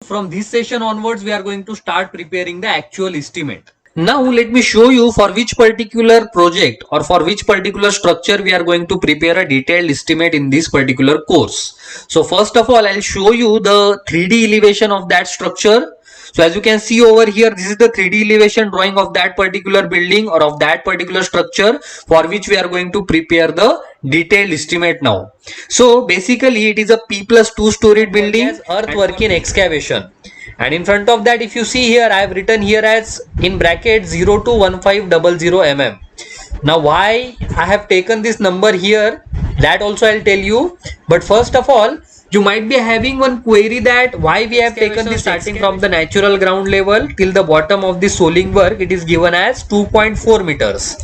from this session onwards, we are going to start preparing the actual estimate. Now let me show you for which particular project or for which particular structure we are going to prepare a detailed estimate in this particular course. So first of all, I'll show you the 3D elevation of that structure. So as you can see over here, this is the 3D elevation drawing of that particular building or of that particular structure for which we are going to prepare the detailed estimate now. So basically it is a P+2 storied building, earthwork in excavation. And in front of that, if you see here, I have written here as in bracket 0 to 1500 mm. Now why I have taken this number here, that also I'll tell you. But first of all, you might be having one query that why we have taken this starting from the natural ground level till the bottom of the soling work, it is given as 2.4 meters.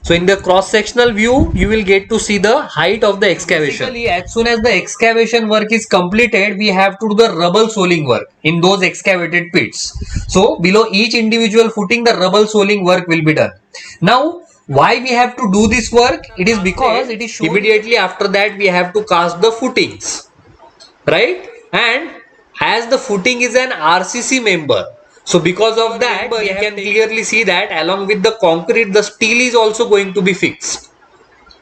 So in the cross sectional view, you will get to see the height of the excavation. Basically, as soon as the excavation work is completed, we have to do the rubble soling work in those excavated pits. So below each individual footing, the rubble soling work will be done. Now why we have to do this work? It is because it is shown immediately after that we have to cast the footings, right? And as the footing is an RCC member, so because of that we can clearly see that along with the concrete, the steel is also going to be fixed,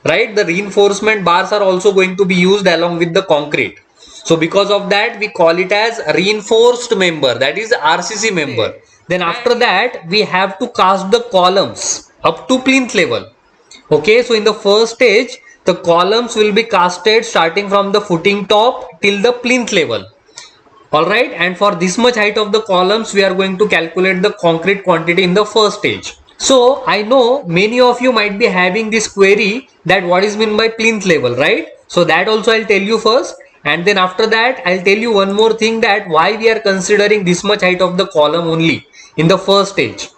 right? The reinforcement bars are also going to be used along with the concrete. So because of that we call it as reinforced member, that is RCC member. Then after that we have to cast the columns up to plinth level. Okay, so in the first stage the columns will be casted starting from the footing top till the plinth level. Alright, and for this much height of the columns we are going to calculate the concrete quantity in the first stage. So I know many of you might be having this query that what is meant by plinth level, right? So that also I'll tell you first, and then after that I'll tell you one more thing, that why we are considering this much height of the column only in the first stage.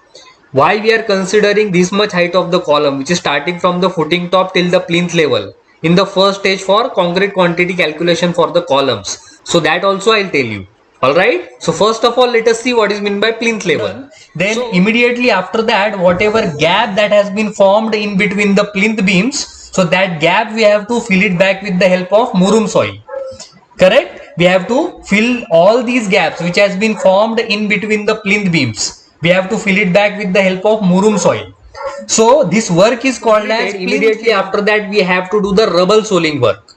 Why we are considering this much height of the column, which is starting from the footing top till the plinth level in the first stage for concrete quantity calculation for the columns. So that also I'll tell you. Alright, so first of all let us see what is meant by plinth level. Then so, immediately after that, whatever gap that has been formed in between the plinth beams, so that gap we have to fill it back with the help of murum soil. Correct? We have to fill all these gaps which has been formed in between the plinth beams. We have to fill it back with the help of murum soil. So this work is called as, immediately after that we have to do the rubble soling work.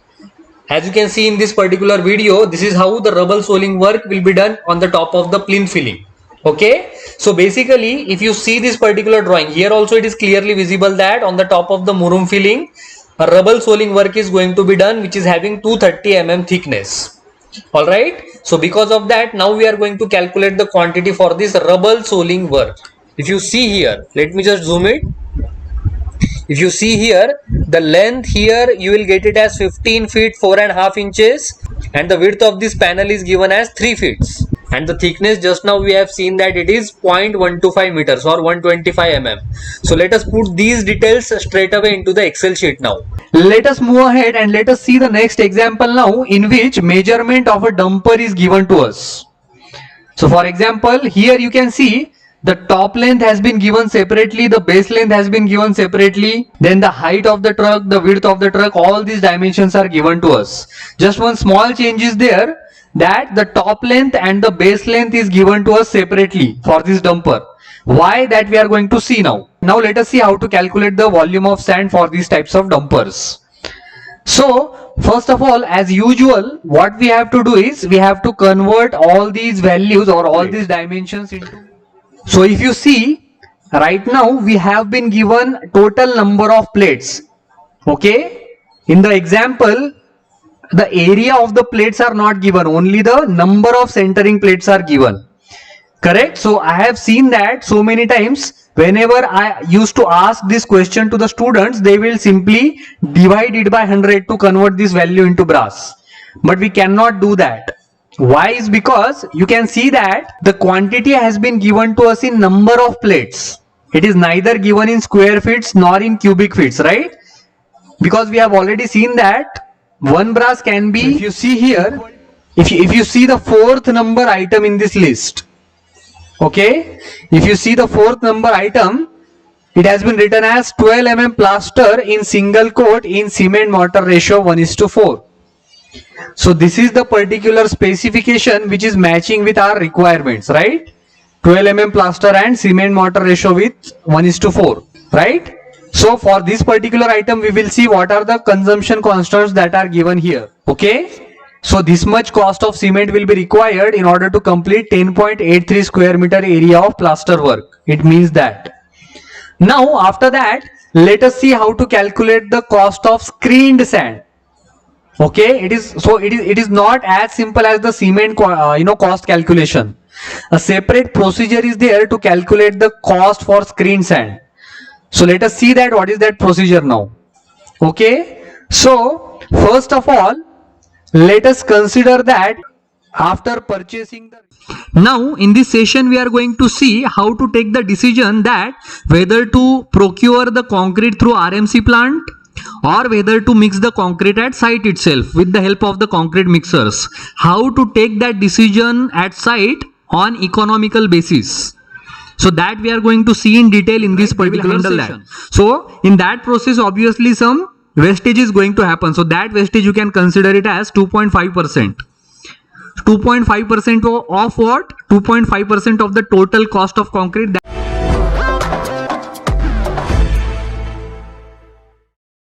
As you can see in this particular video, this is how the rubble soling work will be done on the top of the plinth filling. Okay, so basically if you see this particular drawing here, also it is clearly visible that on the top of the murum filling a rubble soling work is going to be done, which is having 230 mm thickness. Alright, so because of that now we are going to calculate the quantity for this rubble soling work. If you see here, let me just zoom it. If you see here, the length here you will get it as 15 feet 4.5 inches, and the width of this panel is given as 3 feet, and the thickness just now we have seen that it is 0.125 meters or 125 mm. So let us put these details straight away into the Excel sheet now. Let us move ahead and let us see the next example now, in which measurement of a dumper is given to us. So for example, here you can see the top length has been given separately, the base length has been given separately, then the height of the truck, the width of the truck, all these dimensions are given to us. Just one small change is there, that the top length and the base length is given to us separately for this dumper. Why, that we are going to see now. Now let us see how to calculate the volume of sand for these types of dumpers. So first of all, as usual, what we have to do is we have to convert all these values or all these dimensions into. So if you see right now we have been given total number of plates. Okay, in the example the area of the plates are not given, only the number of centering plates are given. Correct? So I have seen that so many times whenever I used to ask this question to the students, they will simply divide it by 100 to convert this value into brass. But we cannot do that. Why? Is because you can see that the quantity has been given to us in number of plates. It is neither given in square feet nor in cubic feet, right? Because we have already seen that one brass can be, if you see here, if you see the fourth number item in this list, okay, if you see the fourth number item, it has been written as 12 mm plaster in single coat in cement mortar ratio 1:4. So this is the particular specification which is matching with our requirements, right? 12 mm plaster and cement mortar ratio with 1:4, right? So for this particular item, we will see what are the consumption constants that are given here. Okay. So this much cost of cement will be required in order to complete 10.83 square meter area of plaster work. It means that. Now after that, let us see how to calculate the cost of screened sand. Okay, it is not as simple as the cement cost calculation. A separate procedure is there to calculate the cost for screened sand. So let us see that what is that procedure now. Okay, so first of all, let us consider that after purchasing the. Now in this session we are going to see how to take the decision that whether to procure the concrete through RMC plant or whether to mix the concrete at site itself with the help of the concrete mixers. How to take that decision at site on economical basis. So that we are going to see in detail in this particular session. So in that process, obviously some wastage is going to happen. So that wastage you can consider it as 2.5%. 2.5% of what? 2.5% of the total cost of concrete.